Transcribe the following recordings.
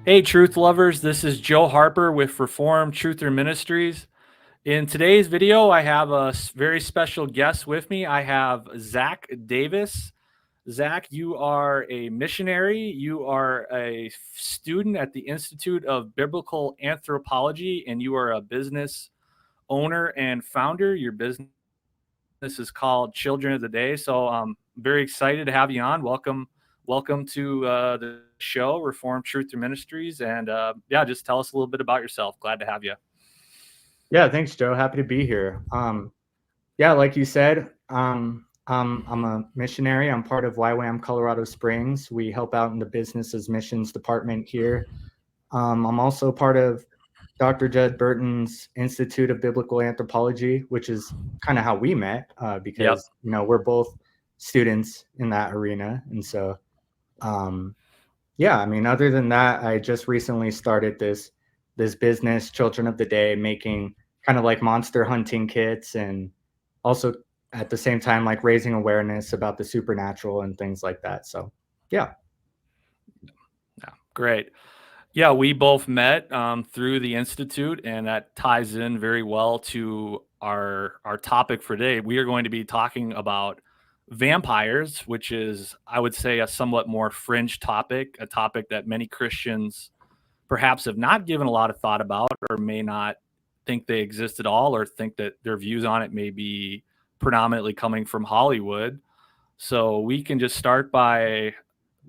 Hey, truth lovers, this is Joe Harper with Reformed Truther Ministries. In today's video, I have a very special guest with me. I have Zac Davis. Zac, you are a missionary. You are a student at the Institute of Biblical Anthropology, and you are a business owner and founder. Your business is called Children of the Day. So I'm very excited to have you on. Welcome to the show, Reformed Truth Through Ministries. And yeah, just tell us a little bit about yourself. Glad to have you. Yeah, thanks, Joe. Happy to be here. Yeah, like you said, I'm a missionary. I'm part of YWAM Colorado Springs. We help out in the business missions department here. I'm also part of Dr. Judd Burton's Institute of Biblical Anthropology, which is kind of how we met, because we're both students in that arena. And so, yeah, I mean, other than that, I just recently started this business, Children of the Day, making kind of like monster hunting kits, and also at the same time like raising awareness about the supernatural and things like that. So yeah. Great. Yeah, we both met through the Institute, and that ties in very well to our topic for today. We are going to be talking about vampires, which is, I would say, a somewhat more fringe topic, a topic that many Christians perhaps have not given a lot of thought about, or may not think they exist at all, or think that their views on it may be predominantly coming from Hollywood. So we can just start by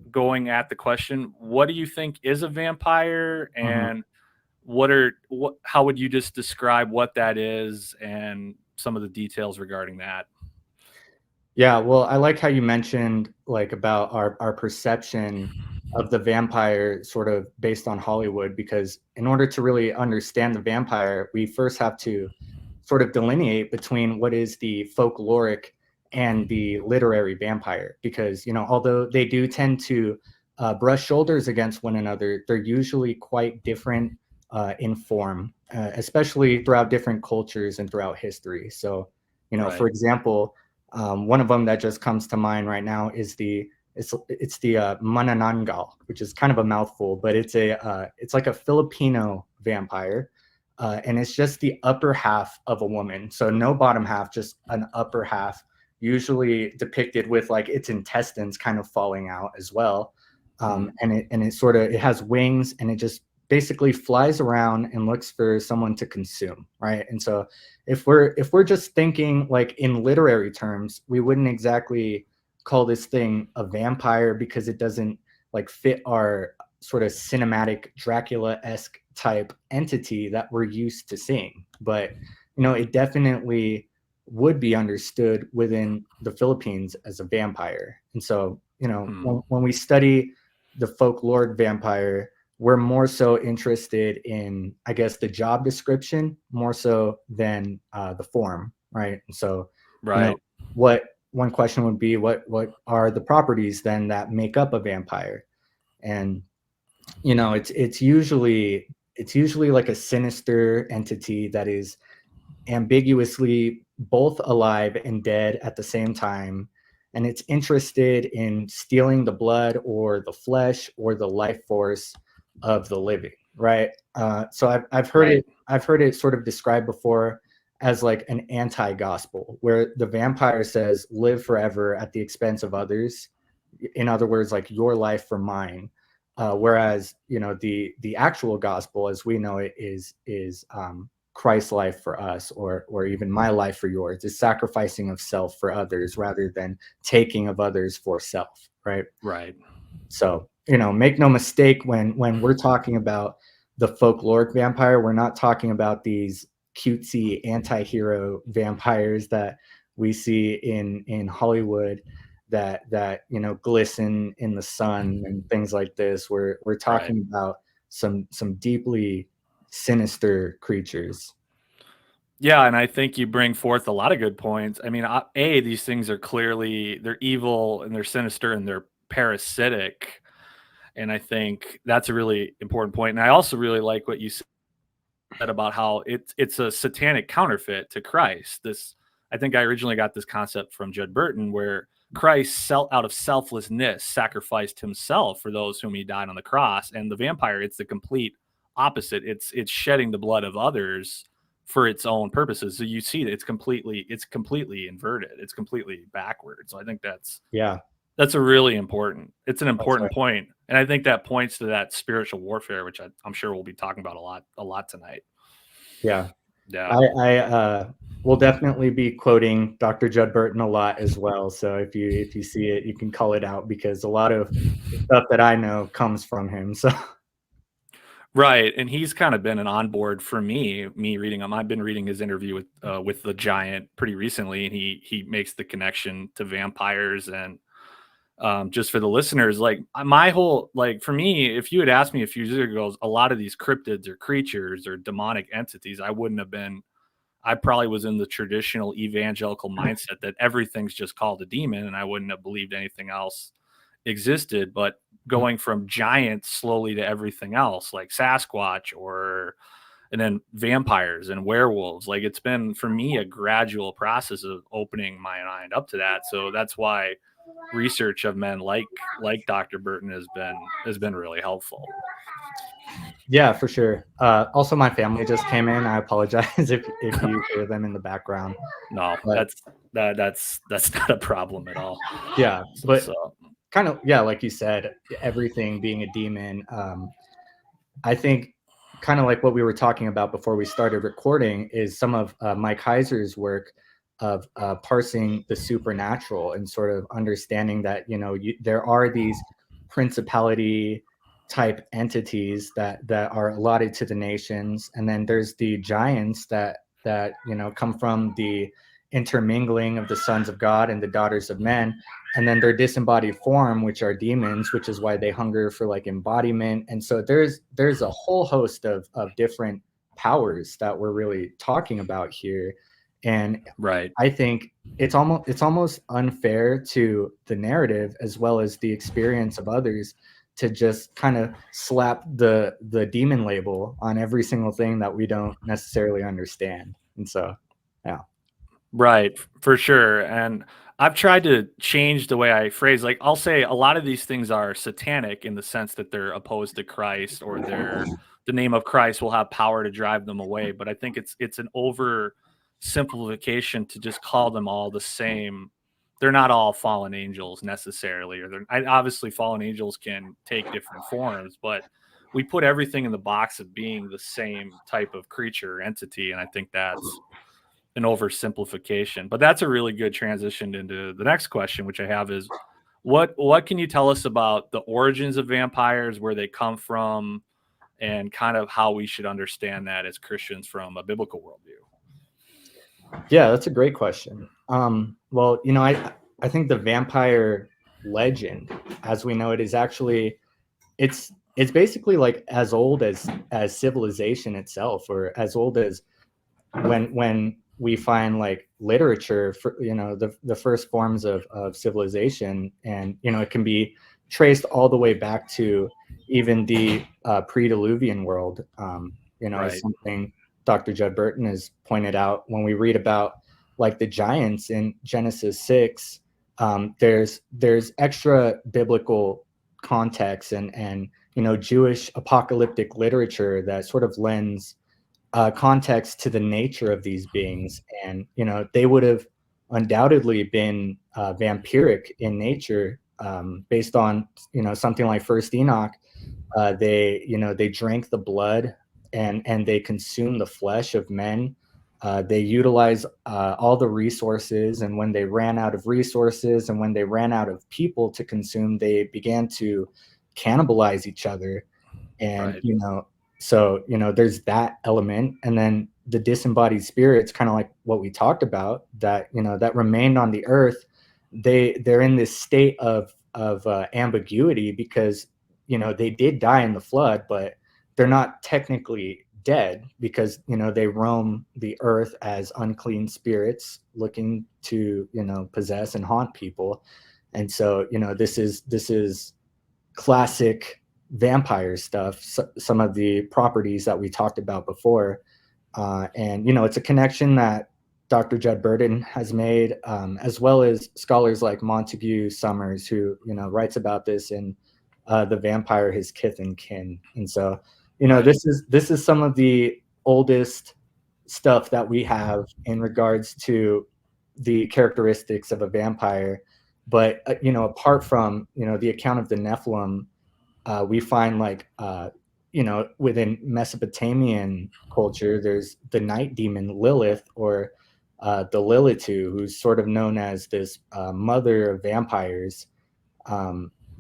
going at the question, what do you think is a vampire, and how would you just describe what that is and some of the details regarding that? Yeah, well, I like how you mentioned like about our perception of the vampire sort of based on Hollywood, because in order to really understand the vampire, we first have to sort of delineate between what is the folkloric and the literary vampire, because although they do tend to brush shoulders against one another, they're usually quite different in form, especially throughout different cultures and throughout history. So for example, one of them that just comes to mind right now is it's the Manananggal, which is kind of a mouthful, but it's like a Filipino vampire. And it's just the upper half of a woman. So no bottom half, just an upper half, usually depicted with like its intestines kind of falling out as well. And it has wings, and it just basically flies around and looks for someone to consume, right? And so if we're just thinking like in literary terms, we wouldn't exactly call this thing a vampire, because it doesn't like fit our sort of cinematic Dracula-esque type entity that we're used to seeing. But it definitely would be understood within the Philippines as a vampire. And so when we study the folklore vampire, we're more so interested in, I guess, the job description more so than the form, right? And so what one question would be, what are the properties then that make up a vampire? And it's usually like a sinister entity that is ambiguously both alive and dead at the same time, and it's interested in stealing the blood or the flesh or the life force of the living, right? So I've heard it sort of described before as like an anti-gospel, where the vampire says live forever at the expense of others. In other words, like your life for mine. Whereas the actual gospel, as we know it, is Christ's life for us, or even my life for yours, is sacrificing of self for others rather than taking of others for self, right? Right. So make no mistake, when we're talking about the folkloric vampire, we're not talking about these cutesy anti-hero vampires that we see in Hollywood that glisten in the sun and things like this. We're talking about some deeply sinister creatures. Yeah, and I think you bring forth a lot of good points. I mean, these things are clearly, they're evil and they're sinister and they're parasitic. And I think that's a really important point. And I also really like what you said about how it's a satanic counterfeit to Christ. I think I originally got this concept from Judd Burton, where Christ, out of selflessness, sacrificed himself for those whom he died on the cross. And the vampire, it's the complete opposite. It's shedding the blood of others for its own purposes. So you see that it's completely inverted. It's completely backwards. So I think that's a really important. It's an important point, and I think that points to that spiritual warfare, which I'm sure we'll be talking about a lot tonight. Yeah. I will definitely be quoting Dr. Judd Burton a lot as well. So if you see it, you can call it out, because a lot of stuff that I know comes from him. So. Right, and he's kind of been an onboard for me reading him. I've been reading his interview with the Giant pretty recently, and he makes the connection to vampires. And just for the listeners, like my whole, like for me, if you had asked me a few years ago, a lot of these cryptids or creatures or demonic entities, I probably was in the traditional evangelical mindset that everything's just called a demon, and I wouldn't have believed anything else existed. But going from giants slowly to everything else, like Sasquatch, and then vampires and werewolves, like it's been for me a gradual process of opening my mind up to that. So that's why research of men like Dr. Burton has been really helpful. Yeah, for sure. Also, my family just came in. I apologize if you hear them in the background. No, but that's not a problem at all. Yeah, but kind of, yeah, like you said, everything being a demon. I think kind of like what we were talking about before we started recording is some of Mike Heiser's work of parsing the supernatural and sort of understanding that, there are these principality type entities that are allotted to the nations, and then there's the giants that come from the intermingling of the sons of God and the daughters of men, and then their disembodied form, which are demons, which is why they hunger for like embodiment. And so there's a whole host of different powers that we're really talking about here. And right, I think it's almost unfair to the narrative as well as the experience of others to just kind of slap the demon label on every single thing that we don't necessarily understand. And so, yeah. Right, for sure. And I've tried to change the way I phrase, like I'll say a lot of these things are satanic in the sense that they're opposed to Christ, or the name of Christ will have power to drive them away. But I think it's an oversimplification to just call them all the same. They're not all fallen angels necessarily, or obviously fallen angels can take different forms, but we put everything in the box of being the same type of creature or entity. And I think that's an oversimplification. But that's a really good transition into the next question, which I have is, what can you tell us about the origins of vampires, where they come from, and kind of how we should understand that as Christians from a biblical worldview? Yeah, that's a great question. Well, I think the vampire legend, as we know it, is actually it's basically like as old as civilization itself, or as old as when we find like literature for the first forms of civilization. And it can be traced all the way back to even the pre-Diluvian world. Right. Something Dr. Judd Burton has pointed out when we read about like the giants in Genesis 6. There's extra biblical context and Jewish apocalyptic literature that sort of lends context to the nature of these beings. And they would have undoubtedly been vampiric in nature, based on something like First Enoch. They drank the blood and they consumed the flesh of men. They utilize all the resources, and when they ran out of resources and when they ran out of people to consume, they began to cannibalize each other. And right. So there's that element. And then the disembodied spirits, kind of like what we talked about, that that remained on the earth. They're in this state of ambiguity, because they did die in the flood, but they're not technically dead, because they roam the earth as unclean spirits looking to possess and haunt people. And so this is classic vampire stuff, some of the properties that we talked about before. And it's a connection that Dr. Judd Burden has made, as well as scholars like Montague Summers, who writes about this in The Vampire, His Kith and Kin. And so, Right. this is some of the oldest stuff that we have in regards to the characteristics of a vampire. But apart from the account of the Nephilim, we find within Mesopotamian culture, there's the night demon Lilith, or the Lilitu, who's sort of known as this mother of vampires.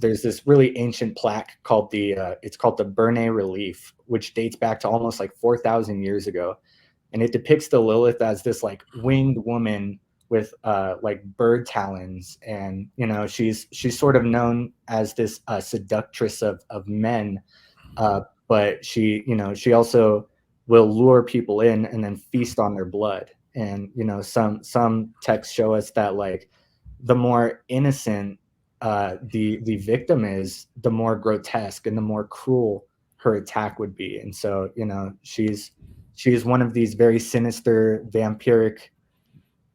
There's this really ancient plaque called it's called the Bernay relief, which dates back to almost like 4,000 years ago, and it depicts the Lilith as this like winged woman with like bird talons, and she's sort of known as this seductress of men, but she also will lure people in and then feast on their blood. And some texts show us that like the more innocent the victim is, the more grotesque and the more cruel her attack would be. And so she's one of these very sinister vampiric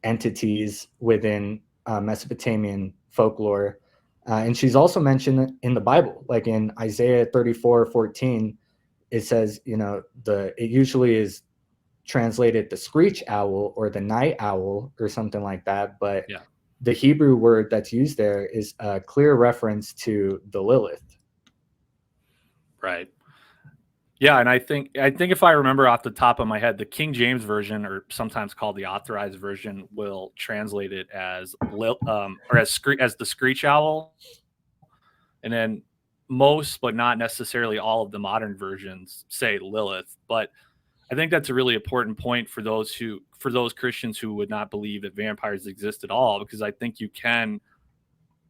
entities within Mesopotamian folklore. And she's also mentioned in the Bible, like in Isaiah 34:14, it says, it usually is translated the screech owl or the night owl or something like that. But Yeah. the Hebrew word that's used there is a clear reference to the Lilith. Right. Yeah, and I think if I remember off the top of my head, the King James version, or sometimes called the Authorized version, will translate it as or as the screech owl, and then most, but not necessarily all, of the modern versions say Lilith. But I think that's a really important point for those Christians who would not believe that vampires exist at all, because I think you can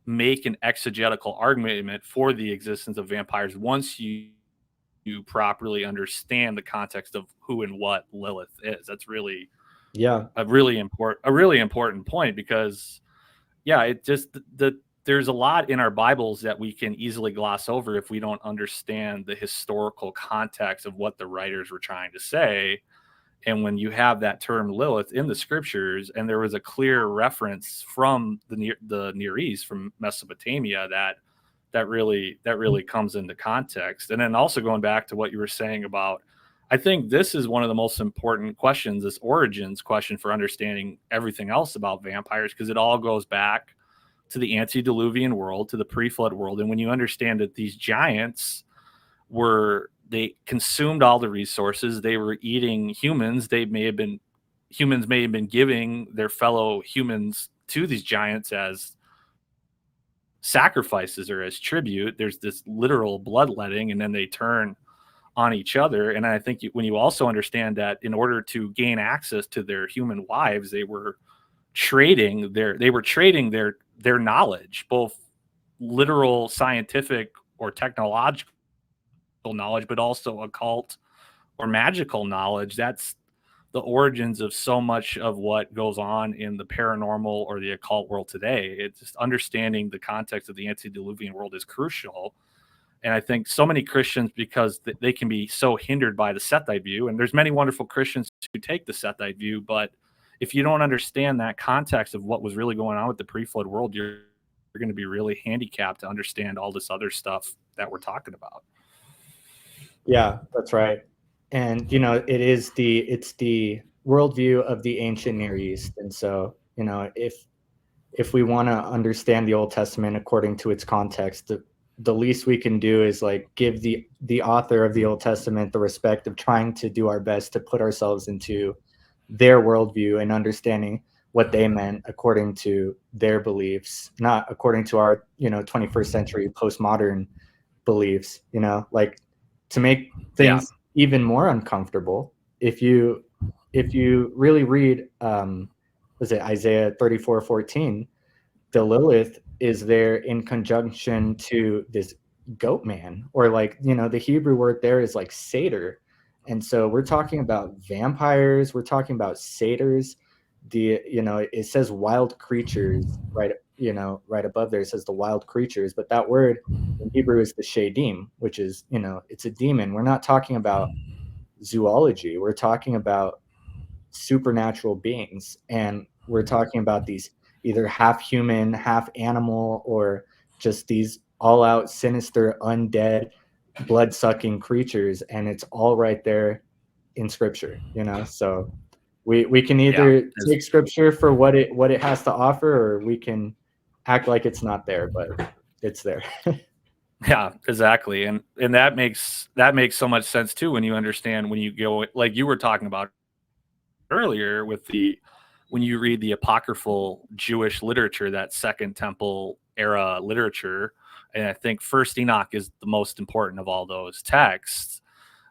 make an exegetical argument for the existence of vampires once you properly understand the context of who and what Lilith is. That's really a really important point, because it just there's a lot in our Bibles that we can easily gloss over if we don't understand the historical context of what the writers were trying to say. And when you have that term Lilith in the scriptures, and there was a clear reference from the Near East, from Mesopotamia, that really comes into context. And then also going back to what you were saying about, I think this is one of the most important questions, this origins question for understanding everything else about vampires, because it all goes back to the antediluvian world, to the pre-flood world. And when you understand that these giants they consumed all the resources, they were eating humans, humans may have been giving their fellow humans to these giants as sacrifices or as tribute. There's this literal bloodletting, and then they turn on each other. And I think when you also understand that in order to gain access to their human wives, they were trading their knowledge, both literal scientific or technological knowledge, but also occult or magical knowledge. That's the origins of so much of what goes on in the paranormal or the occult world today. It's just understanding the context of the antediluvian world is crucial. And I think so many Christians, because they can be so hindered by the Sethite view, and there's many wonderful Christians who take the Sethite view, but if you don't understand that context of what was really going on with the pre-flood world, you're going to be really handicapped to understand all this other stuff that we're talking about. Yeah, that's right. And it's the worldview of the ancient Near East. And so if we want to understand the Old Testament according to its context, the least we can do is like give the author of the Old Testament the respect of trying to do our best to put ourselves into their worldview and understanding what they meant according to their beliefs, not according to our 21st century postmodern beliefs. Like, to make things even more uncomfortable, if you really read was it Isaiah 34:14, the Lilith is there in conjunction to this goat man, or like the Hebrew word there is like satyr. And so we're talking about vampires, we're talking about satyrs. It says wild creatures, right? Right above there it says the wild creatures, but that word in Hebrew is the shadim, which is it's a demon. We're not talking about zoology, we're talking about supernatural beings, and we're talking about these either half human, half animal, or just these all out sinister undead blood sucking creatures, and it's all right there in scripture, so we can Yeah. either take scripture for what it has to offer, or we can act like it's not there, but it's there. Yeah, exactly. And that makes so much sense too when you understand, when you go like you were talking about earlier with the when you read the apocryphal Jewish literature, that Second Temple era literature, and I think First Enoch is the most important of all those texts,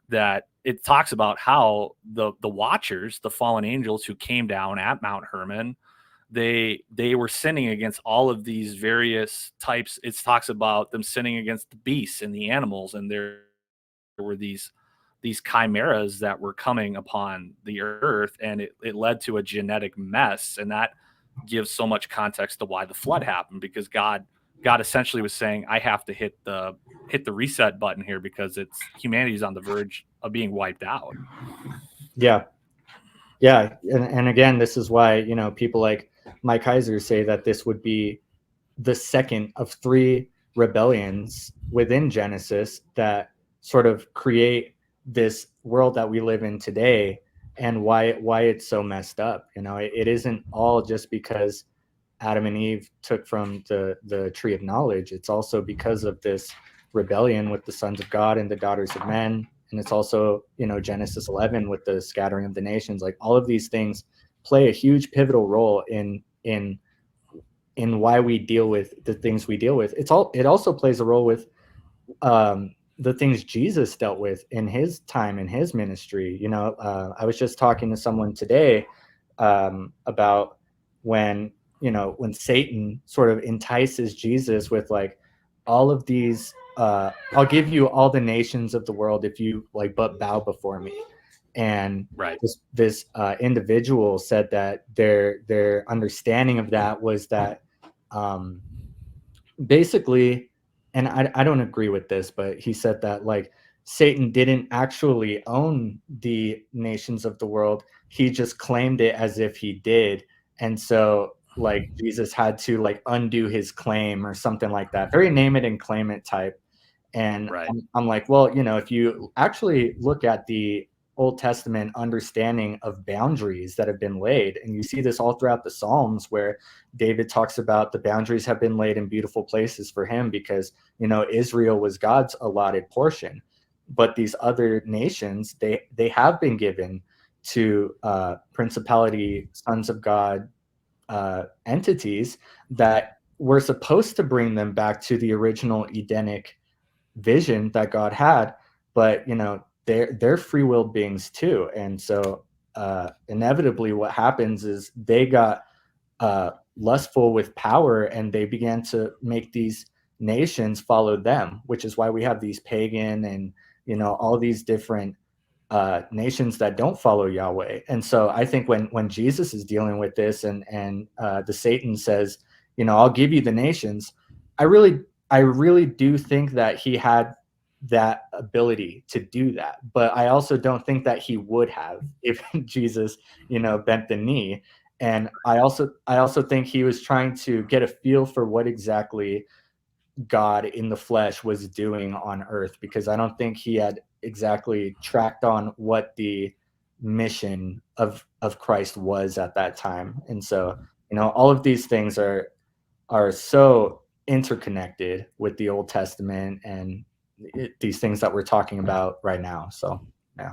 that it talks about how the watchers, the fallen angels who came down at Mount Hermon, they were sinning against all of these various types. It talks about them sinning against the beasts and the animals, and there were these chimeras that were coming upon the earth, and it led to a genetic mess. And that gives so much context to why the flood happened, because God essentially was saying, I have to hit the reset button here, because it's humanity's on the verge of being wiped out. Yeah. Yeah. And again, this is why, people like Mike Heiser say that this would be the second of three rebellions within Genesis that sort of create this world that we live in today, and why it's so messed up. It isn't all just because Adam and Eve took from the tree of knowledge. It's also because of this rebellion with the sons of God and the daughters of men. And it's also, Genesis 11 with the scattering of the nations. Like, all of these things play a huge pivotal role in why we deal with the things we deal with. It also plays a role with the things Jesus dealt with in his time, in his ministry. I was just talking to someone today about when Satan sort of entices Jesus with like all of these, I'll give you all the nations of the world if you like but bow before me. And Right. this individual said that their understanding of that was that basically, and I don't agree with this, but he said that like Satan didn't actually own the nations of the world. He just claimed it as if he did. And so like Jesus had to like undo his claim or something like that. Very name it and claim it type. And Right. I'm like, well, if you actually look at the Old Testament understanding of boundaries that have been laid, and you see this all throughout the Psalms, where David talks about the boundaries have been laid in beautiful places for him because, Israel was God's allotted portion. But these other nations, they have been given to principality, sons of God, entities that were supposed to bring them back to the original Edenic vision that God had, but they're free will beings too. And so inevitably what happens is they got lustful with power, and they began to make these nations follow them, which is why we have these pagan and all these different nations that don't follow Yahweh. And so I think when Jesus is dealing with this, and the Satan says, I'll give you the nations, I really do think that he had that ability to do that. But I also don't think that he would have if Jesus, bent the knee. And I also think he was trying to get a feel for what exactly God in the flesh was doing on earth, because I don't think he had exactly tracked on what the mission of Christ was at that time. And so, all of these things are so interconnected with the Old Testament and these things that we're talking about right now. So, yeah.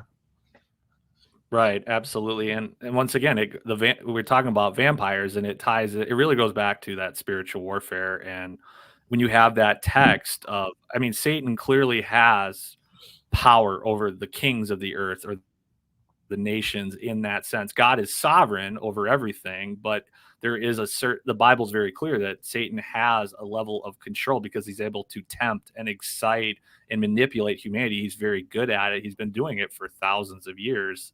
Right, absolutely. And once again, we're talking about vampires, and it really goes back to that spiritual warfare. And when you have that text of, I mean, Satan clearly has power over the kings of the earth, or the nations, in that sense. God is sovereign over everything, but there is the Bible's very clear that Satan has a level of control, because he's able to tempt and excite and manipulate humanity. He's very good at it. He's been doing it for thousands of years,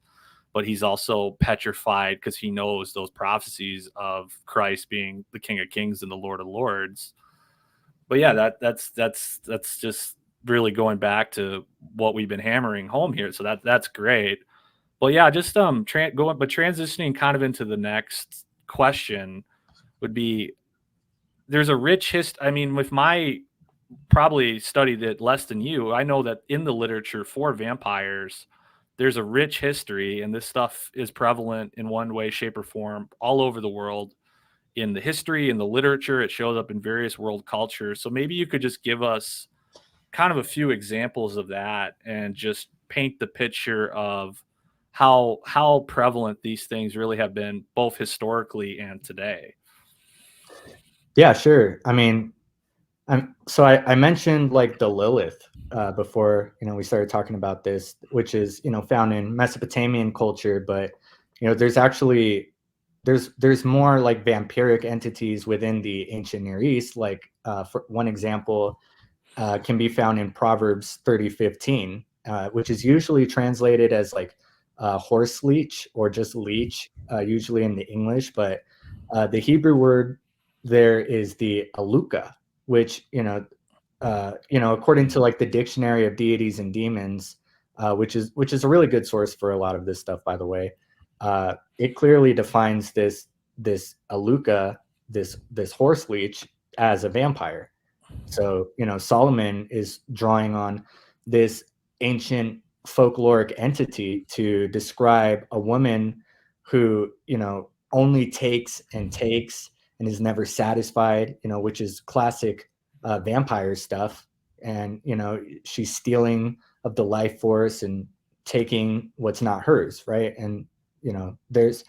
but he's also petrified because he knows those prophecies of Christ being the King of Kings and the Lord of Lords. But yeah, that's just really going back to what we've been hammering home here. So that's great. Well, yeah, just transitioning kind of into the next question would be, there's a rich history. I mean, with my probably studied it less than you, I know that in the literature for vampires, there's a rich history, and this stuff is prevalent in one way, shape, or form all over the world. In the history, in the literature, it shows up in various world cultures. So maybe you could just give us kind of a few examples of that and just paint the picture of how prevalent these things really have been, both historically and today. Yeah, sure. I mean, I mentioned like the Lilith before, we started talking about this, which is, found in Mesopotamian culture, but there's actually there's more like vampiric entities within the ancient Near East. Like for one example, can be found in Proverbs 30:15, which is usually translated as like horse leech or just leech, usually in the English, but the Hebrew word there is the aluka, which according to like the Dictionary of Deities and Demons, which is a really good source for a lot of this stuff, by the way. It clearly defines this aluka, this horse leech, as a vampire. So, Solomon is drawing on this ancient folkloric entity to describe a woman who, only takes and is never satisfied, which is classic vampire stuff. And, she's stealing of the life force and taking what's not hers, right? And, there's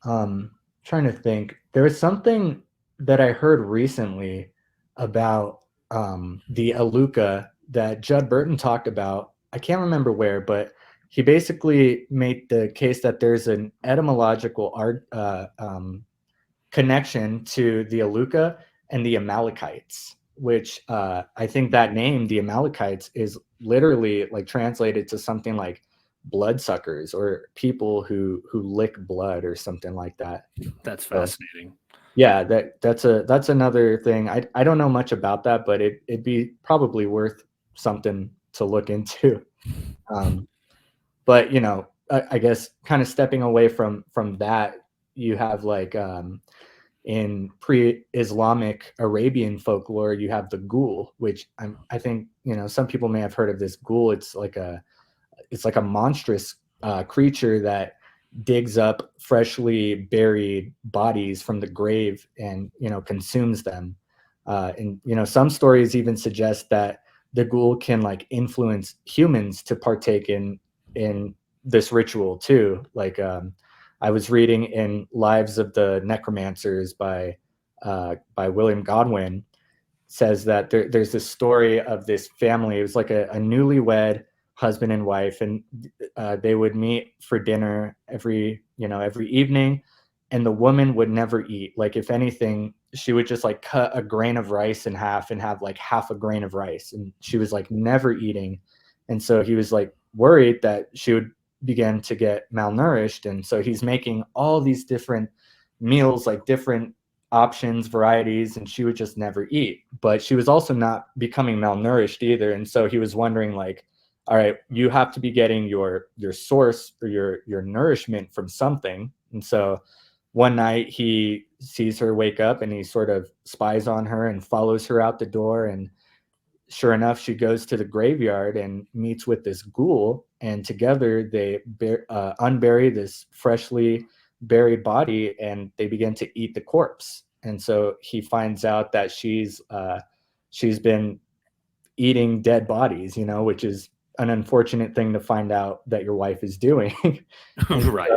trying to think. There was something that I heard recently about the Aluka that Judd Burton talked about. I can't remember where, but he basically made the case that there's an etymological connection to the Aluka and the Amalekites, which I think that name, the Amalekites, is literally like translated to something like bloodsuckers or people who lick blood or something like that. That's So, fascinating. yeah, that's another thing. I don't know much about that, but it'd be probably worth something to look into. Um, but I guess kind of stepping away from that, you have like in pre-Islamic Arabian folklore, you have the ghoul, which I think some people may have heard of this ghoul. It's like a monstrous creature that digs up freshly buried bodies from the grave and consumes them. And some stories even suggest that the ghoul can like influence humans to partake in this ritual too. Like I was reading in Lives of the Necromancers by William Godwin, says that there's this story of this family. It was like a newlywed husband and wife, and they would meet for dinner every evening, and the woman would never eat. Like if anything, she would just like cut a grain of rice in half and have like half a grain of rice, and she was like never eating. And so he was like worried that she would begin to get malnourished, and so he's making all these different meals, like different options, varieties, and she would just never eat. But she was also not becoming malnourished either, and so he was wondering like, all right, you have to be getting your source or your nourishment from something. And so one night he sees her wake up and he sort of spies on her and follows her out the door, and sure enough, she goes to the graveyard and meets with this ghoul, and together they unbury this freshly buried body, and they begin to eat the corpse. And so he finds out that she's been eating dead bodies, which is an unfortunate thing to find out that your wife is doing. And Right.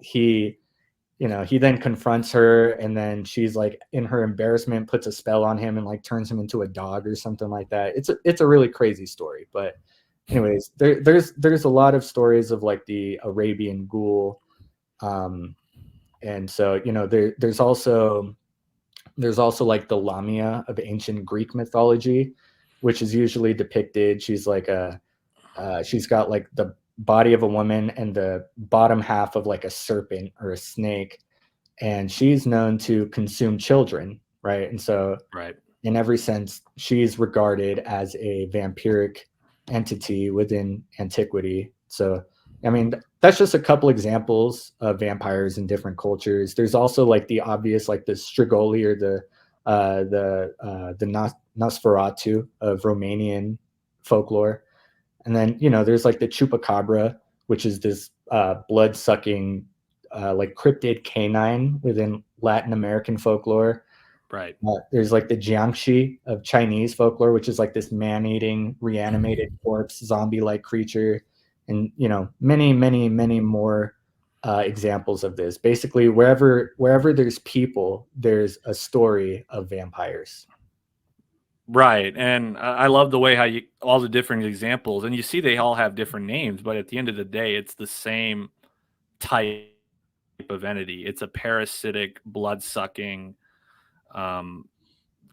he then confronts her, and then she's like, in her embarrassment, puts a spell on him and like turns him into a dog or something like that. It's a really crazy story. But anyways, there's a lot of stories of like the Arabian ghoul. And so there's also like the Lamia of ancient Greek mythology, which is usually depicted. She's like she's got like the body of a woman and the bottom half of like a serpent or a snake, and she's known to consume children, right? And so Right. in every sense, she's regarded as a vampiric entity within antiquity. So I mean, that's just a couple examples of vampires in different cultures. There's also like the obvious, like the Strigoi or the Nosferatu of Romanian folklore. And then, there's like the chupacabra, which is this blood sucking, like cryptid canine within Latin American folklore. Right. There's like the Jiangxi of Chinese folklore, which is like this man-eating, reanimated corpse, zombie-like creature, and many, many, many more examples of this. Basically, wherever there's people, there's a story of vampires. Right. And I love the way how you all the different examples, and you see they all have different names, but at the end of the day, it's the same type of entity. It's a parasitic, blood sucking um,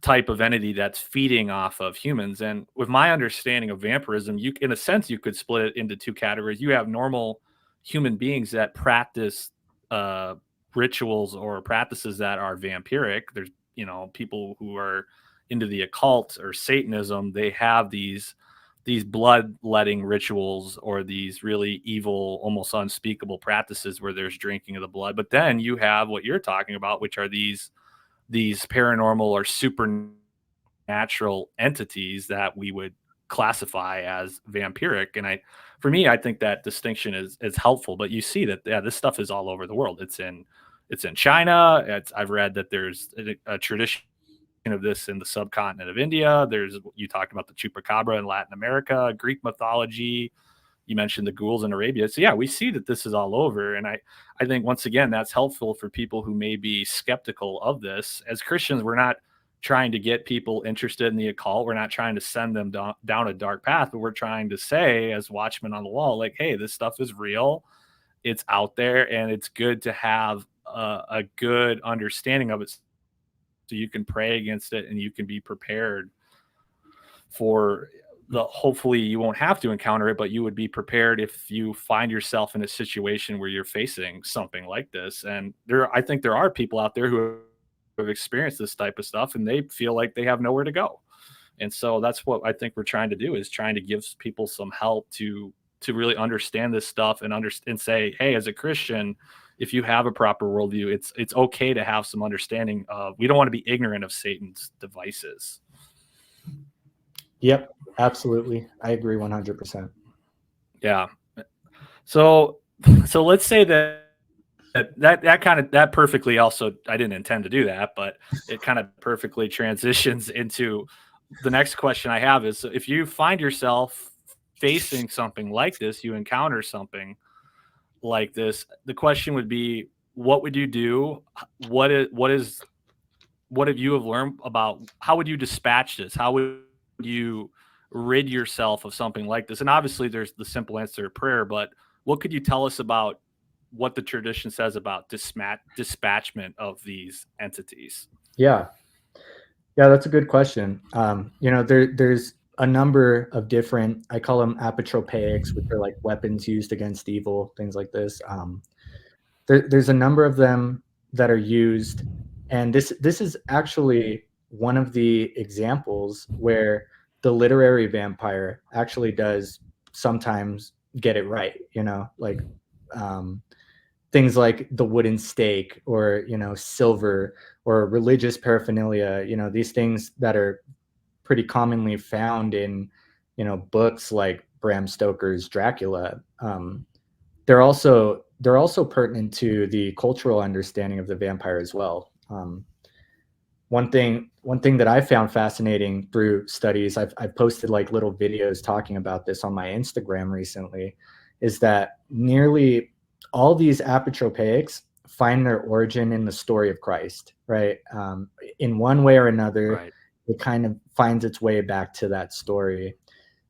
type of entity that's feeding off of humans. And with my understanding of vampirism, you, in a sense, you could split it into two categories. You have normal human beings that practice uh, rituals or practices that are vampiric. There's, people who are into the occult or Satanism. They have these bloodletting rituals or these really evil, almost unspeakable practices where there's drinking of the blood. But then you have what you're talking about, which are these paranormal or supernatural entities that we would classify as vampiric. And for me, I think that distinction is helpful. But you see that, yeah, this stuff is all over the world. It's in China. I've read that there's a tradition of this in the subcontinent of India. You talked about the chupacabra in Latin America, Greek mythology. You mentioned the ghouls in Arabia. So yeah, we see that this is all over. And I think once again, that's helpful for people who may be skeptical of this. As Christians, we're not trying to get people interested in the occult. We're not trying to send them down a dark path, but we're trying to say, as watchmen on the wall, like, hey, this stuff is real. It's out there, and it's good to have a good understanding of it so you can pray against it and you can be prepared for hopefully you won't have to encounter it, but you would be prepared if you find yourself in a situation where you're facing something like this. And I think there are people out there who have experienced this type of stuff and they feel like they have nowhere to go. And so that's what I think we're trying to do, is trying to give people some help to really understand this stuff and say, hey, as a Christian, if you have a proper worldview, it's okay to have some understanding of, we don't want to be ignorant of Satan's devices. Yep, absolutely. I agree 100%. Yeah. So let's say that perfectly, also, I didn't intend to do that, but it kind of perfectly transitions into the next question I have is, if you find yourself facing something like this, you encounter something like this, the question would be, what would you do? What have you learned about, how would you dispatch this? How would you rid yourself of something like this? And obviously there's the simple answer, prayer, but what could you tell us about what the tradition says about dispatchment of these entities? Yeah. Yeah, that's a good question. There's a number of different, I call them apotropaics, which are like weapons used against evil, things like this. There's a number of them that are used, and this is actually one of the examples where the literary vampire actually does sometimes get it right. Like things like the wooden stake, or silver, or religious paraphernalia. These things that are pretty commonly found in books like Bram Stoker's Dracula. They're also pertinent to the cultural understanding of the vampire as well. One thing that I found fascinating through studies, I've posted like little videos talking about this on my Instagram recently, is that nearly all these apotropaics find their origin in the story of Christ, right? In one way or another, Right. it kind of finds its way back to that story.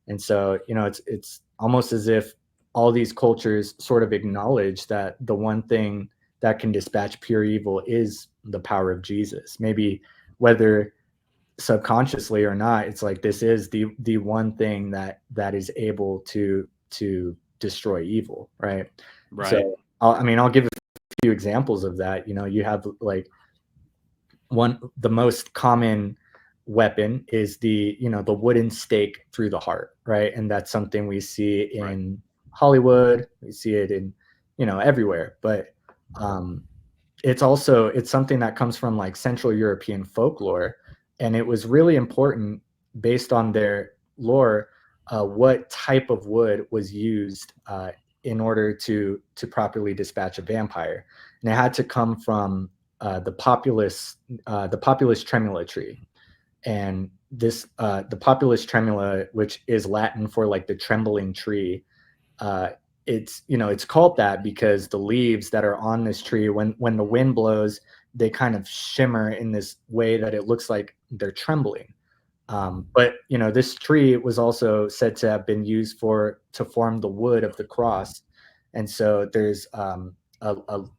And so, it's almost as if all these cultures sort of acknowledge that the one thing that can dispatch pure evil is the power of Jesus. Maybe whether subconsciously or not, it's like, this is the one thing that is able to destroy evil, right? Right. So I'll give a few examples of that. You have like the most common weapon is the wooden stake through the heart, right? And that's something we see in Hollywood. We see it in, everywhere. But it's something that comes from like Central European folklore, and it was really important based on their lore, what type of wood was used in order to properly dispatch a vampire, and it had to come from the populus tremula tree, and the populus tremula, which is Latin for like the trembling tree. It's called that because the leaves that are on this tree, when the wind blows, they kind of shimmer in this way that it looks like they're trembling. But this tree was also said to have been used to form the wood of the cross, and so there's a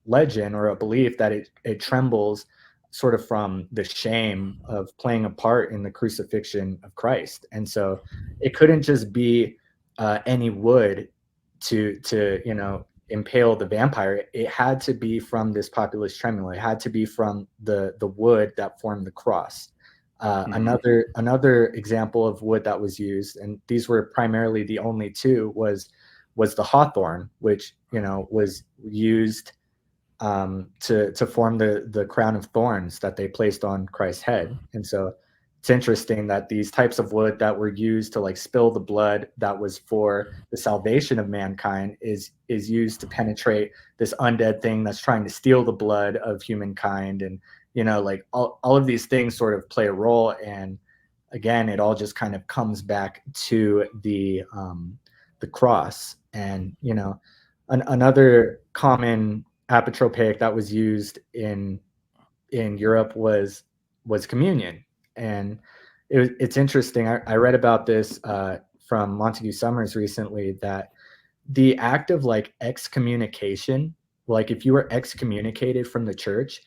legend or a belief that it trembles sort of from the shame of playing a part in the crucifixion of Christ, and so it couldn't just be any wood to impale the vampire. It had to be from this populus tremula. It had to be from the wood that formed the cross. Another example of wood that was used, and these were primarily the only two, was the hawthorn, which was used to form the crown of thorns that they placed on Christ's head. And so it's interesting that these types of wood that were used to like spill the blood that was for the salvation of mankind is used to penetrate this undead thing that's trying to steal the blood of humankind. And like all of these things sort of play a role, and again, it all just kind of comes back to the cross. And another common apotropaic that was used in Europe was communion. And it's interesting. I read about this from Montague Summers recently, that the act of like excommunication, like if you were excommunicated from the church,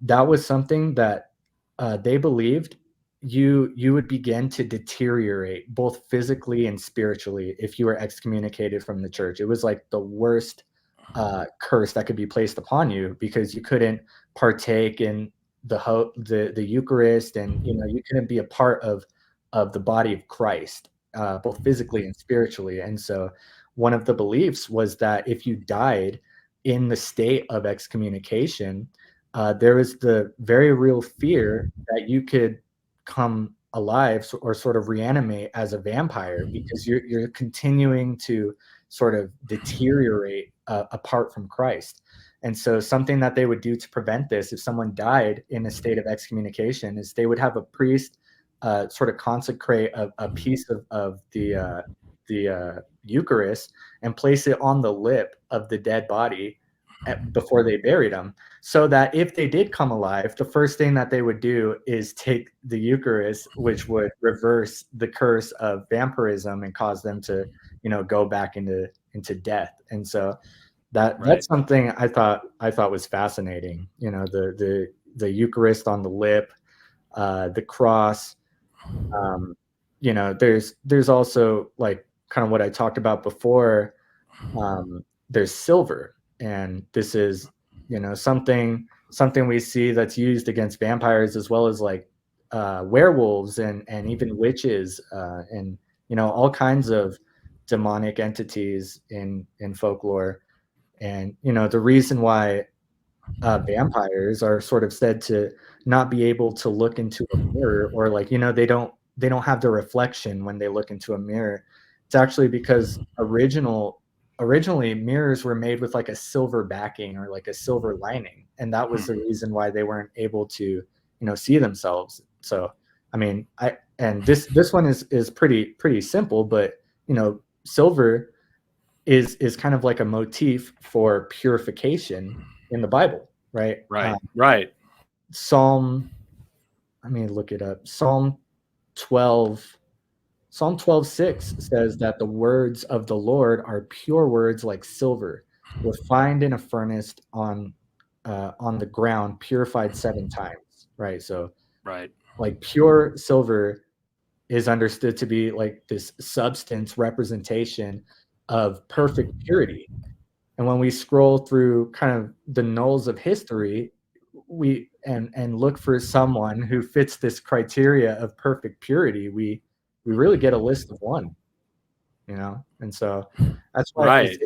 that was something that they believed you would begin to deteriorate both physically and spiritually if you were excommunicated from the church. It was like the worst curse that could be placed upon you, because you couldn't partake in the Eucharist, and you couldn't be a part of the body of Christ, both physically and spiritually. And so one of the beliefs was that if you died in the state of excommunication, there was the very real fear that you could come alive or sort of reanimate as a vampire, because you're continuing to sort of deteriorate apart from Christ. And so something that they would do to prevent this, if someone died in a state of excommunication, is they would have a priest sort of consecrate a piece of the Eucharist and place it on the lip of the dead body before they buried him, so that if they did come alive, the first thing that they would do is take the Eucharist, which would reverse the curse of vampirism and cause them to go back into death. And so that's something I thought was fascinating. The Eucharist on the lip, the cross. There's also, like, kind of what I talked about before. There's silver, and this is something we see that's used against vampires, as well as like werewolves and even witches, and all kinds of demonic entities in folklore. And the reason why vampires are sort of said to not be able to look into a mirror, or like they don't have the reflection when they look into a mirror. It's actually because originally mirrors were made with like a silver backing or like a silver lining, and that was the reason why they weren't able to see themselves. So I mean, this one is pretty simple, but silver is kind of like a motif for purification in the Bible, right? Right. Let me look it up. Psalm 12:6 says that the words of the Lord are pure words like silver, refined in a furnace on the ground, purified 7 times, right? So like pure silver is understood to be like this substance representation of perfect purity. And when we scroll through kind of the knolls of history, we and look for someone who fits this criteria of perfect purity, we really get a list of one. And so that's why Right.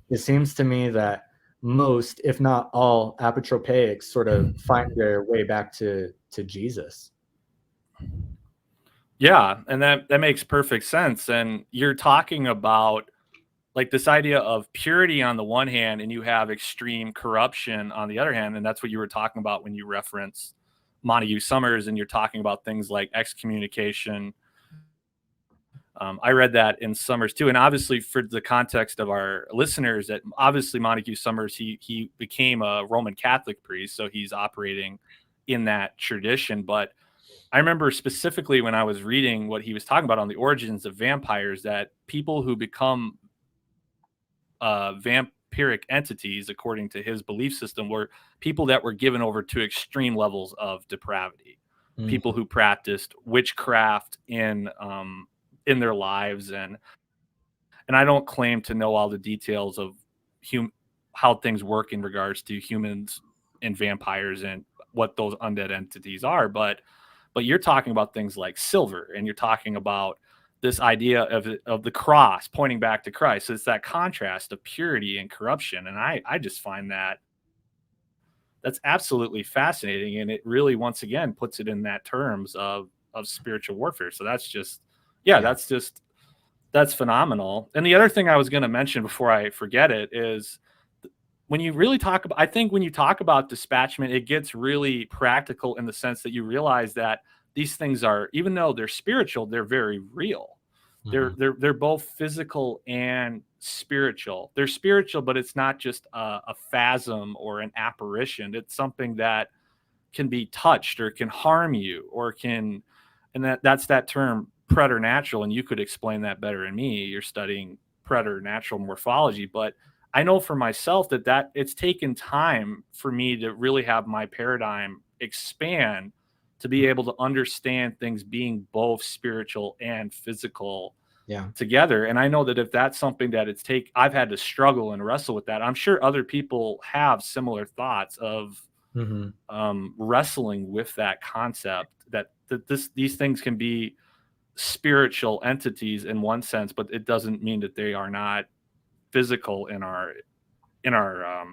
it seems to me that most, if not all, apotropaics sort of find their way back to Jesus. Yeah, and that makes perfect sense. And you're talking about like this idea of purity on the one hand, and you have extreme corruption on the other hand, and that's what you were talking about when you reference Montague Summers, and you're talking about things like excommunication. I read that in Summers too, and obviously for the context of our listeners, that obviously Montague Summers he became a Roman Catholic priest, so he's operating in that tradition. But I remember specifically when I was reading what he was talking about on the origins of vampires, that people who become vampiric entities, according to his belief system, were people that were given over to extreme levels of depravity, people who practiced witchcraft in their lives. And I don't claim to know all the details of how things work in regards to humans and vampires and what those undead entities are, but you're talking about things like silver, and you're talking about this idea of the cross pointing back to Christ. So it's that contrast of purity and corruption, and I just find that's absolutely fascinating, and it really once again puts it in that terms of spiritual warfare. So that's just that's phenomenal. And the other thing I was going to mention before I forget it is when you really talk about, I think when you talk about dispatchment, it gets really practical in the sense that you realize that these things are, even though they're spiritual, they're very real. They're both physical and spiritual. They're spiritual, but it's not just a phasm or an apparition. It's something that can be touched or can harm you or can, and that's that term preternatural. And you could explain that better than me. You're studying preternatural morphology, but I know for myself that it's taken time for me to really have my paradigm expand to be able to understand things being both spiritual and physical together. And I know that if that's something that I've had to struggle and wrestle with that. I'm sure other people have similar thoughts of wrestling with that concept that these things can be spiritual entities in one sense, but it doesn't mean that they are not physical in our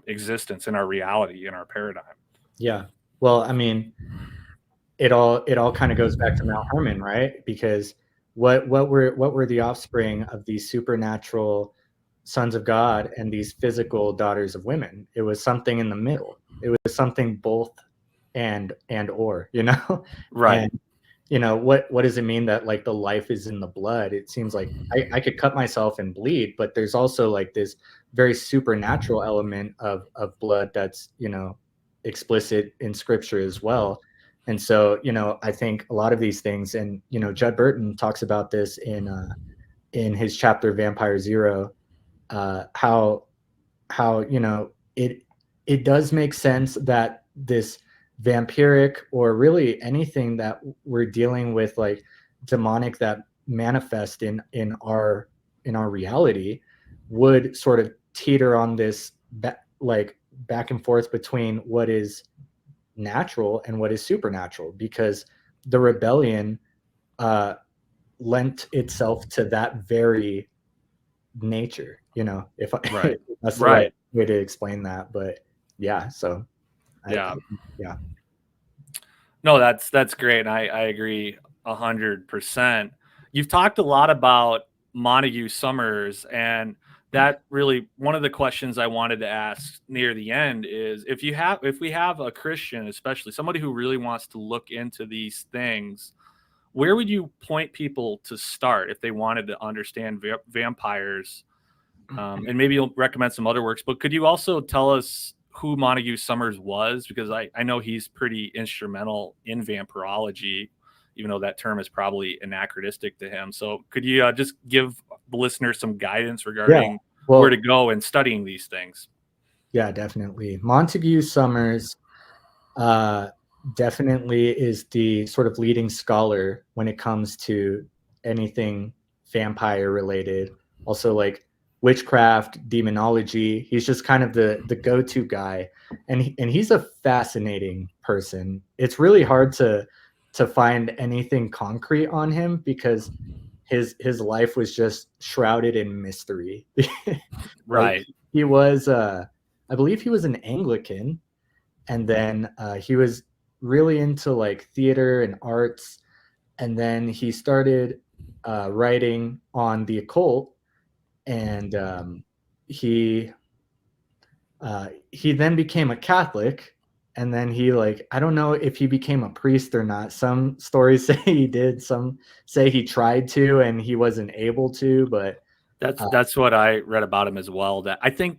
existence, in our reality, in our paradigm. Yeah. Well, I mean, it all kind of goes back to Mount Hermon, right? Because what were the offspring of these supernatural sons of God and these physical daughters of women? It was something in the middle. It was something both and or, Right. And what does it mean that like the life is in the blood? It seems like I could cut myself and bleed, but there's also like this very supernatural element of blood that's explicit in scripture as well. And so I think a lot of these things, and Judd Burton talks about this in his chapter Vampire Zero, how it does make sense that this vampiric, or really anything that we're dealing with, like demonic, that manifest in our reality, would sort of teeter on this back and forth between what is natural and what is supernatural, because the rebellion lent itself to that very nature, if Right. that's the Right. way to explain that. But yeah, so Yeah. yeah. No, that's great. And I agree 100%. You've talked a lot about Montague Summers, and that really one of the questions I wanted to ask near the end is if we have a Christian, especially somebody who really wants to look into these things, where would you point people to start if they wanted to understand vampires? And maybe you'll recommend some other works, but could you also tell us who Montague Summers was? Because I know he's pretty instrumental in vampirology, even though that term is probably anachronistic to him. So could you just give the listeners some guidance regarding where to go in studying these things? Yeah, definitely. Montague Summers definitely is the sort of leading scholar when it comes to anything vampire related. Also, like witchcraft, demonology. He's just kind of the go-to guy, and he's a fascinating person. It's really hard to find anything concrete on him, because his life was just shrouded in mystery. Like Right. he was, I believe he was an Anglican, and then he was really into like theater and arts, and then he started writing on the occult, and he then became a Catholic, and then he like I don't know if he became a priest or not. Some stories say he did, some say he tried to and he wasn't able to, but That's what I read about him as well. That I think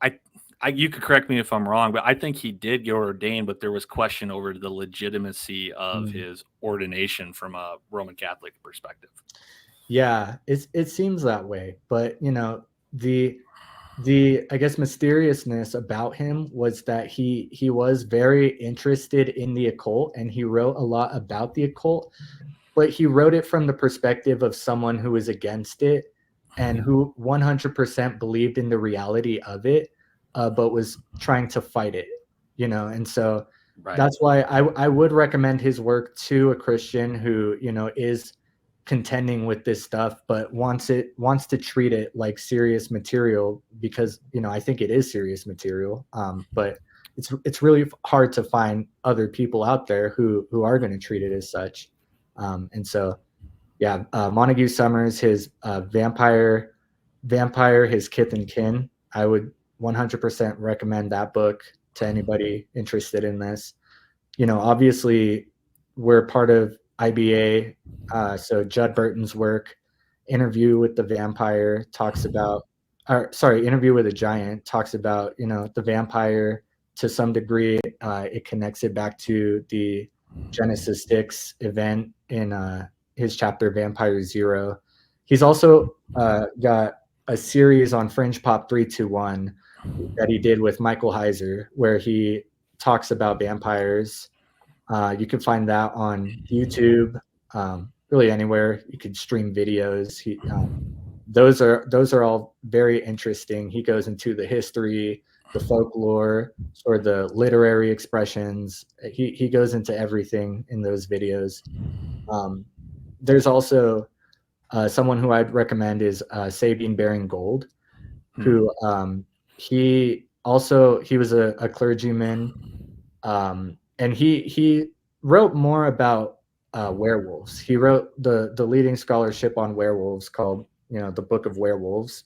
I, you could correct me if I'm wrong, but I think he did get ordained, but there was question over the legitimacy of mm, his ordination from a Roman Catholic perspective. yeah, it seems that way. But you know, the I guess mysteriousness about him was that he was very interested in the occult, and he wrote a lot about the occult, but he wrote it from the perspective of someone who was against it and who 100% believed in the reality of it, but was trying to fight it, you know. And so Right. that's why I would recommend his work to a Christian who, you know, is contending with this stuff but wants to treat it like serious material, because you know I think it is serious material, but it's really hard to find other people out there who are going to treat it as such. And so, yeah, Montague Summers, his vampire, his kith and kin. I would 100% recommend that book to anybody interested in this. You know, obviously, we're part of IBA, so Judd Burton's work, Interview with the Vampire, talks about, or sorry, Interview with a Giant talks about, you know, the vampire to some degree. It connects it back to the Genesis 6 event in his chapter Vampire Zero. He's also got a series on Fringe Pop 321 that he did with Michael Heiser, where he talks about vampires. You can find that on YouTube, really anywhere you could stream videos. Those are all very interesting. He goes into the history, the folklore, or the literary expressions. He goes into everything in those videos. Um, there's also someone who I'd recommend is Sabine Baring Gold, who he was a clergyman, and he wrote more about werewolves. He wrote the leading scholarship on werewolves called, you know, the Book of Werewolves.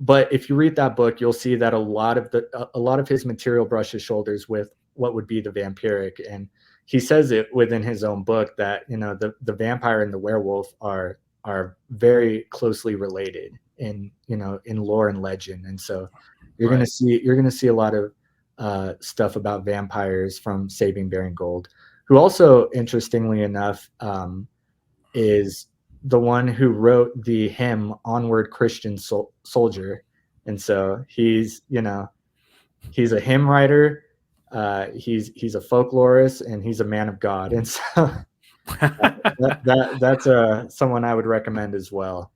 But if you read that book, you'll see that a lot of his material brushes shoulders with what would be the vampiric, and he says it within his own book that, you know, the vampire and the werewolf are very closely related in, you know, in lore and legend. And so Right. you're gonna see a lot of stuff about vampires from Saving Baring Gold, who also, interestingly enough, is the one who wrote the hymn "Onward, Christian Soldier," and so he's, you know, he's a hymn writer, he's a folklorist, and he's a man of God, and so that's someone I would recommend as well.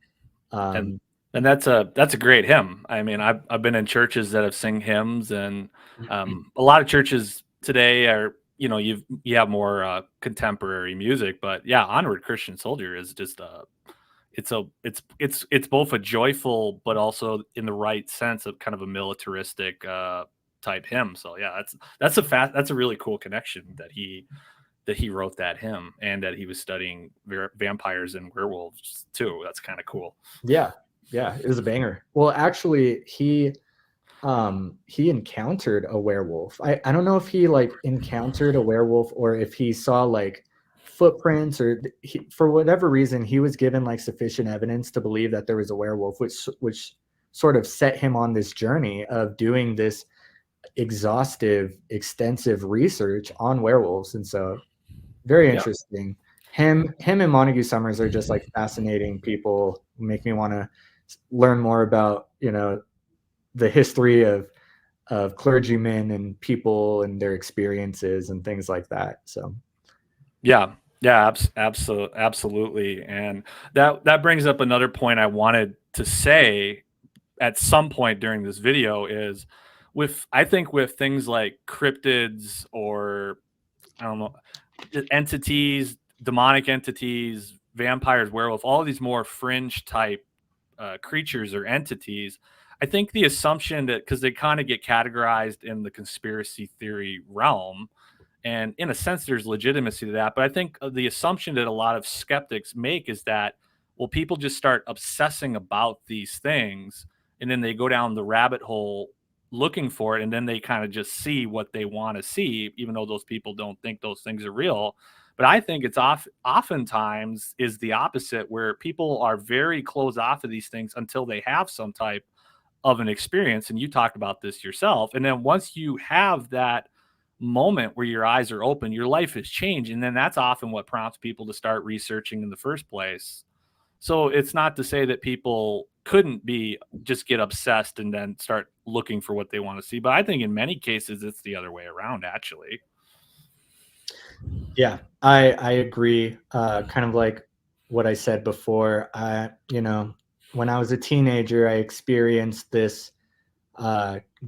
and Um, and that's a great hymn. I mean, I've been in churches that have sing hymns, and a lot of churches today are, you know, you have more contemporary music, but yeah, Onward Christian Soldier is just it's both a joyful but also in the right sense of kind of a militaristic type hymn. So yeah, that's a really cool connection that he wrote that hymn and that he was studying vampires and werewolves too. That's kind of cool. yeah, yeah, it was a banger. Well, actually, he encountered a werewolf. I don't know if he like encountered a werewolf or if he saw like footprints, or for whatever reason he was given like sufficient evidence to believe that there was a werewolf, which sort of set him on this journey of doing this exhaustive, extensive research on werewolves. And so, very Yeah. interesting. Him and Montague Summers are just like fascinating people who make me want to learn more about, you know, the history of clergymen and people and their experiences and things like that. So Yeah. Yeah, absolutely. And that brings up another point I wanted to say at some point during this video is I think with things like cryptids or I don't know, entities, demonic entities, vampires, werewolf, all these more fringe type creatures or entities, I think the assumption that because they kind of get categorized in the conspiracy theory realm, and in a sense, there's legitimacy to that. But I think the assumption that a lot of skeptics make is that, well, people just start obsessing about these things and then they go down the rabbit hole looking for it. And then they kind of just see what they want to see, even though those people don't think those things are real. But I think it's oftentimes is the opposite, where people are very closed off of these things until they have some type of an experience. And you talked about this yourself. And then once you have that moment where your eyes are open, your life has changed. And then that's often what prompts people to start researching in the first place. So it's not to say that people couldn't be just get obsessed and then start looking for what they want to see. But I think in many cases, it's the other way around, actually. Yeah, I agree. Kind of like what I said before. When I was a teenager, I experienced this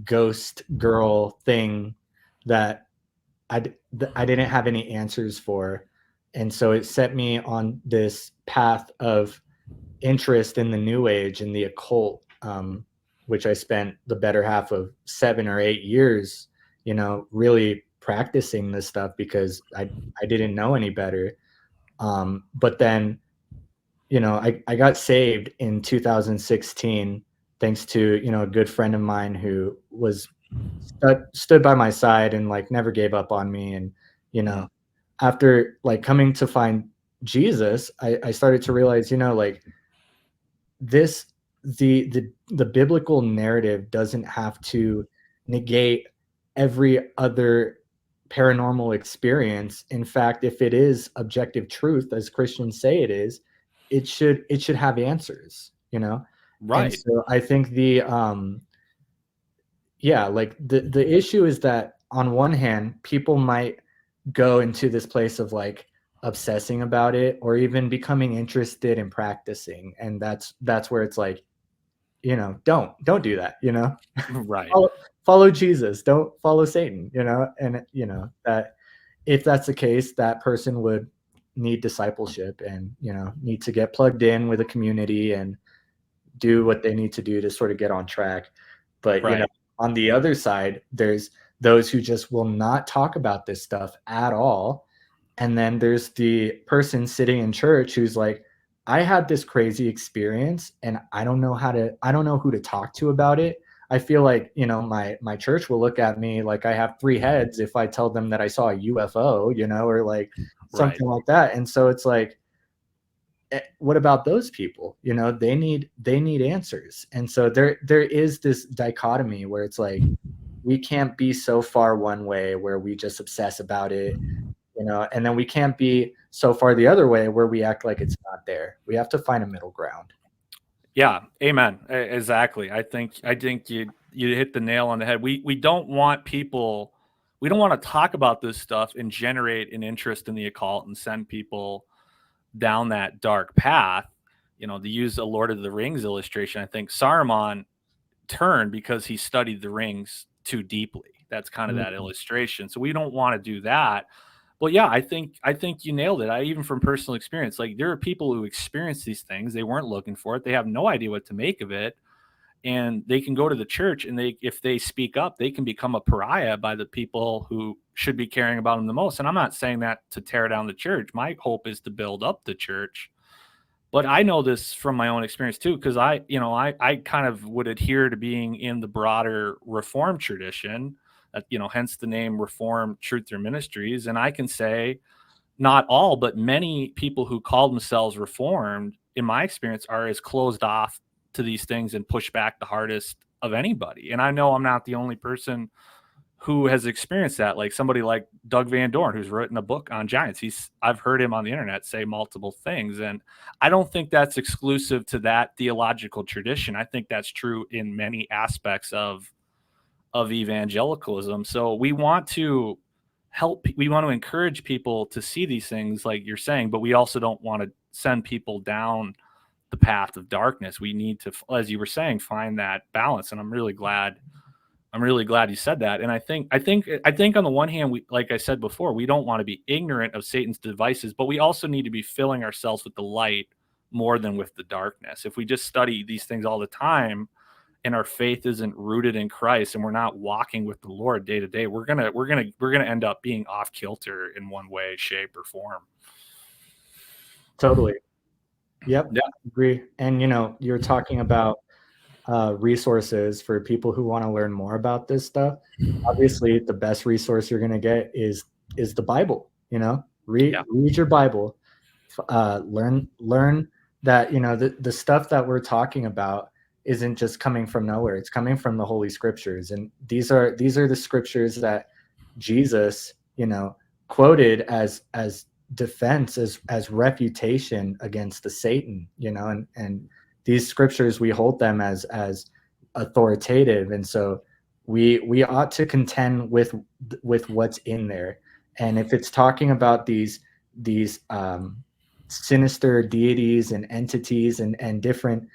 ghost girl thing that I didn't have any answers for. And so it set me on this path of interest in the new age and the occult, which I spent the better half of 7 or 8 years, really practicing this stuff because I didn't know any better. But then, I got saved in 2016 thanks to, a good friend of mine who stood by my side and like never gave up on me. And, after like coming to find Jesus, I started to realize, like this, the biblical narrative doesn't have to negate every other paranormal experience. In fact, if it is objective truth, as Christians say it is, it should have answers, And Right. so I think like the issue is that on one hand, people might go into this place of like obsessing about it or even becoming interested in practicing, and that's where it's like, don't do that, Right. follow Jesus, don't follow Satan, and that if that's the case, that person would need discipleship and need to get plugged in with a community and do what they need to do to sort of get on track. But Right. on the other side, there's those who just will not talk about this stuff at all. And then there's the person sitting in church who's like, I had this crazy experience and I don't know who to talk to about it. I feel like, my church will look at me like I have 3 heads if I tell them that I saw a UFO, or like Right. something like that. And so it's like, what about those people? They need answers. And so there is this dichotomy where it's like, we can't be so far one way where we just obsess about it, and then we can't be so far the other way where we act like it's not there. We have to find a middle ground. Yeah, amen. Exactly. I think you hit the nail on the head. We don't want people, we don't want to talk about this stuff and generate an interest in the occult and send people down that dark path. To use a Lord of the Rings illustration, I think Saruman turned because he studied the rings too deeply. That's kind of that Mhm. illustration. So we don't want to do that. Well, yeah, I think you nailed it. I even from personal experience, like there are people who experience these things. They weren't looking for it. They have no idea what to make of it. And they can go to the church and if they speak up, they can become a pariah by the people who should be caring about them the most. And I'm not saying that to tear down the church. My hope is to build up the church. But I know this from my own experience too, because I kind of would adhere to being in the broader Reformed tradition, hence the name Reformed Truth Through Ministries. And I can say not all, but many people who call themselves Reformed, in my experience, are as closed off to these things and push back the hardest of anybody. And I know I'm not the only person who has experienced that. Like somebody like Doug Van Dorn, who's written a book on giants. I've heard him on the internet say multiple things. And I don't think that's exclusive to that theological tradition. I think that's true in many aspects of evangelicalism. So we want to we want to encourage people to see these things like you're saying, but we also don't want to send people down the path of darkness. We need to, as you were saying, find that balance. And I'm really glad I'm really glad you said that. And I think on the one hand, we, like I said before, we don't want to be ignorant of Satan's devices, but we also need to be filling ourselves with the light more than with the darkness. If we just study these things all the time and our faith isn't rooted in Christ and we're not walking with the Lord day to day, we're gonna end up being off kilter in one way, shape, or form. Totally. Yep. Yeah. Agree. And you're talking about resources for people who want to learn more about this stuff. Obviously, the best resource you're going to get is the Bible. Read your Bible. Learn that the stuff that we're talking about isn't just coming from nowhere. It's coming from the Holy Scriptures, and these are the scriptures that Jesus quoted as defense, as refutation against the Satan. And these scriptures, we hold them as authoritative, and so we ought to contend with what's in there. And if it's talking about these sinister deities and entities and different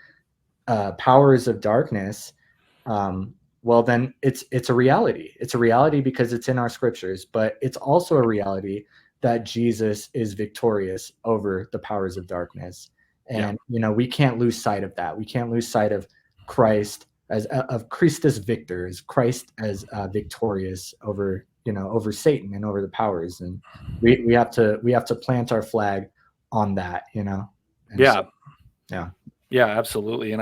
powers of darkness, well, then it's a reality. It's a reality because it's in our scriptures, but it's also a reality that Jesus is victorious over the powers of darkness. And we can't lose sight of that. We can't lose sight of Christ of Christus Victor, as Christ as victorious over over Satan and over the powers. And we have to plant our flag on that. And Yeah. So, Yeah, absolutely. And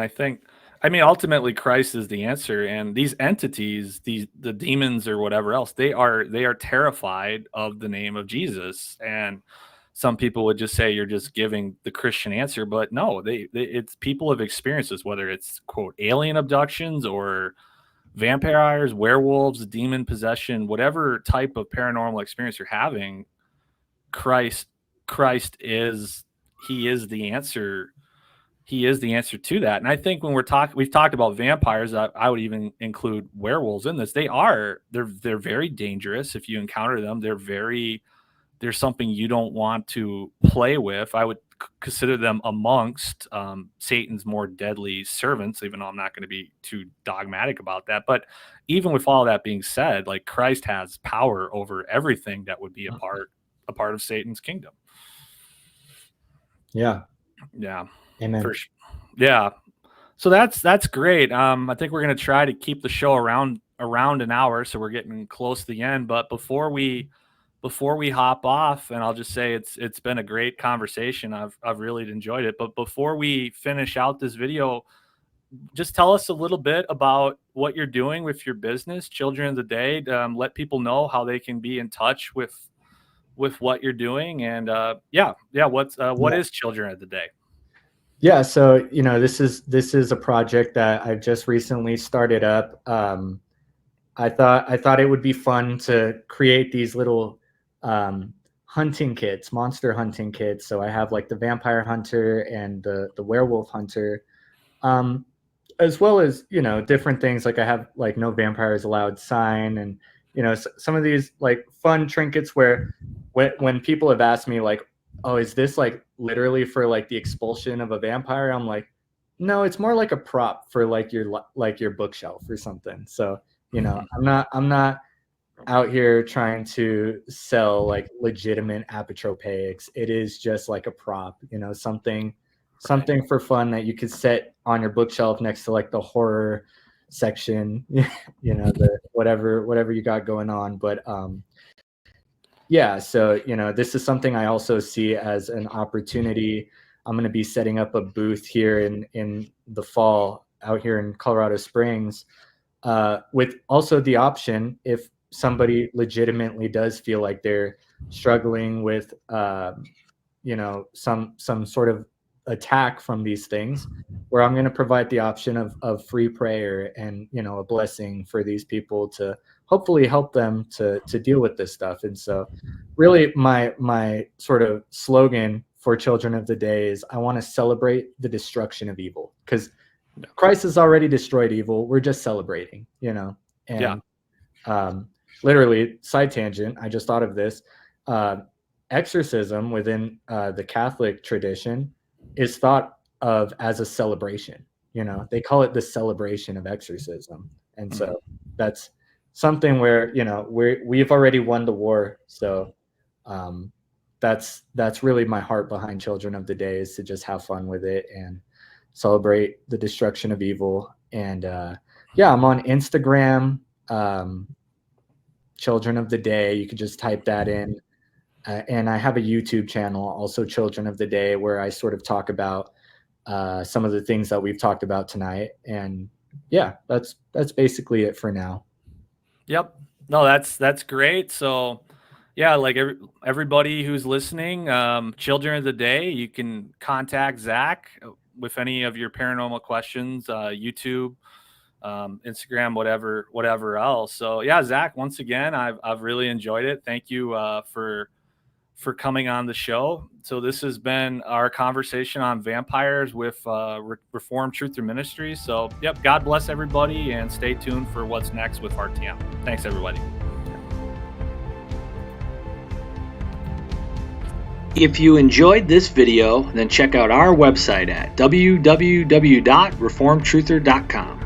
I mean, ultimately Christ is the answer. And these entities, the demons or whatever else, they are terrified of the name of Jesus. And some people would just say you're just giving the Christian answer, but no, it's people have experienced this, whether it's quote alien abductions or vampires, werewolves, demon possession, whatever type of paranormal experience you're having. Christ is he is the answer. He is the answer to that. And I think when we've talked about vampires, I would even include werewolves in this. They're very dangerous. If you encounter them, there's something you don't want to play with. I would consider them amongst Satan's more deadly servants, even though I'm not going to be too dogmatic about that. But even with all that being said, like Christ has power over everything that would be a part of Satan's kingdom. Yeah. Amen. Yeah. So that's great. I think we're going to try to keep the show around an hour, so we're getting close to the end. But before we hop off, and I'll just say it's been a great conversation. I've really enjoyed it. But before we finish out this video, just tell us a little bit about what you're doing with your business, Children of the Day. Let people know how they can be in touch with what you're doing. And what is Children of the Day? Yeah, so this is a project that I've just recently started up. I thought it would be fun to create these little hunting kits, monster hunting kits. So I have like the vampire hunter and the werewolf hunter, as well as different things. Like I have like no vampires allowed sign, and some of these like fun trinkets where when people have asked me like, oh, is this like literally for like the expulsion of a vampire? I'm like, no, it's more like a prop for like your bookshelf or something. So I'm not out here trying to sell like legitimate apotropaics. It is just like a prop, something for fun that you could set on your bookshelf next to like the horror section, the whatever you got going on. But yeah, so this is something I also see as an opportunity. I'm going to be setting up a booth here in the fall out here in Colorado Springs, with also the option, if somebody legitimately does feel like they're struggling with some sort of attack from these things, where I'm going to provide the option of free prayer and a blessing for these people to hopefully help them to deal with this stuff. And so really my sort of slogan for Children of the Day is, I want to celebrate the destruction of evil, because Christ has already destroyed evil. We're just celebrating, and literally, side tangent, I just thought of this, exorcism within the Catholic tradition is thought of as a celebration. They call it the celebration of exorcism. And so that's something where, you know, we've already won the war. So that's really my heart behind Children of the Day, is to just have fun with it and celebrate the destruction of evil. And yeah, I'm on Instagram, Children of the Day. You could just type that in. And I have a YouTube channel, also Children of the Day, where I sort of talk about some of the things that we've talked about tonight. And yeah, that's basically it for now. Yep. No, that's great. So yeah, like everybody who's listening, Children of the Day, you can contact Zac with any of your paranormal questions, YouTube, Instagram, whatever else. So yeah, Zac, once again, I've really enjoyed it. Thank you for coming on the show. So this has been our conversation on vampires with Reformed Truther Ministries. So yep, God bless everybody, and stay tuned for what's next with RTM. Thanks, everybody. If you enjoyed this video, then check out our website at www.reformedtruther.com.